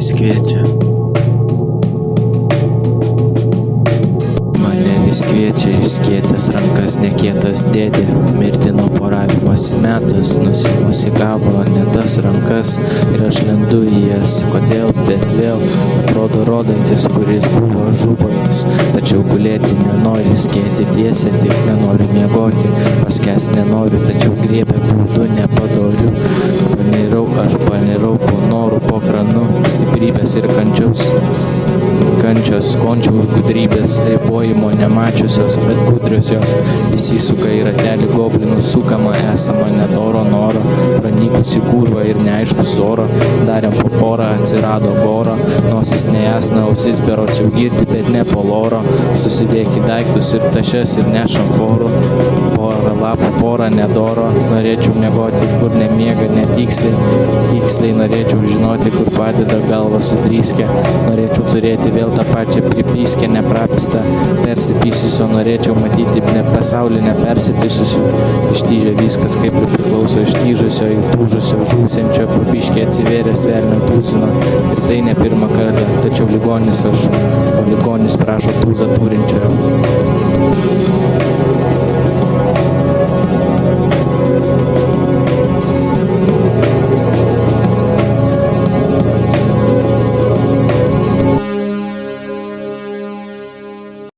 vis kviečia. Mane vis kviečia išskėtęs rankas nekietas dėdė. Mirti nuo poravimosi metas, nusimusikavo ne tas rankas ir aš lendu į jas. Kodėl, bet vėl atrodo rodantis, kuris buvo žuvomis. Tačiau gulėti nenori, skėti tiesiai, tik nenoriu miegoti. Paskęs nenoriu, tačiau griebę būdu nepadoriu. Panirau po norų, po kranu, stiprybės ir kančios, končių gudrybės, ribojimo nemačiusios, bet gudriosios. Įsisuka į ratelį goblinų sukama, esama nedoro noro, pranykusi kurva ir neaiškus oro. Darėm po porą, atsirado goro, nosis nejasna, ausis berots jau girdi, bet ne po loro. Susidėk į daiktus ir tašes ir nešam forų, porą lapų, porą nedoro. Norėčiau miegoti, kur nemiega tiksliai norėčiau žinoti, kur padeda galva sudryskę. Norėčiau turėti vėl tą pačią pripyskę, neprapistą, persipysusio. Norėčiau matyti pasaulį nepersipysusio. Ištyžė viskas, kaip ir priklauso ištyžusio, įtūžusio, žūsiančio, pabiškiai atsivėręs velnio tūzino. Ir tai ne pirmą kartą, tačiau ligonis aš, o ligonis prašo tūzą turinčiojo.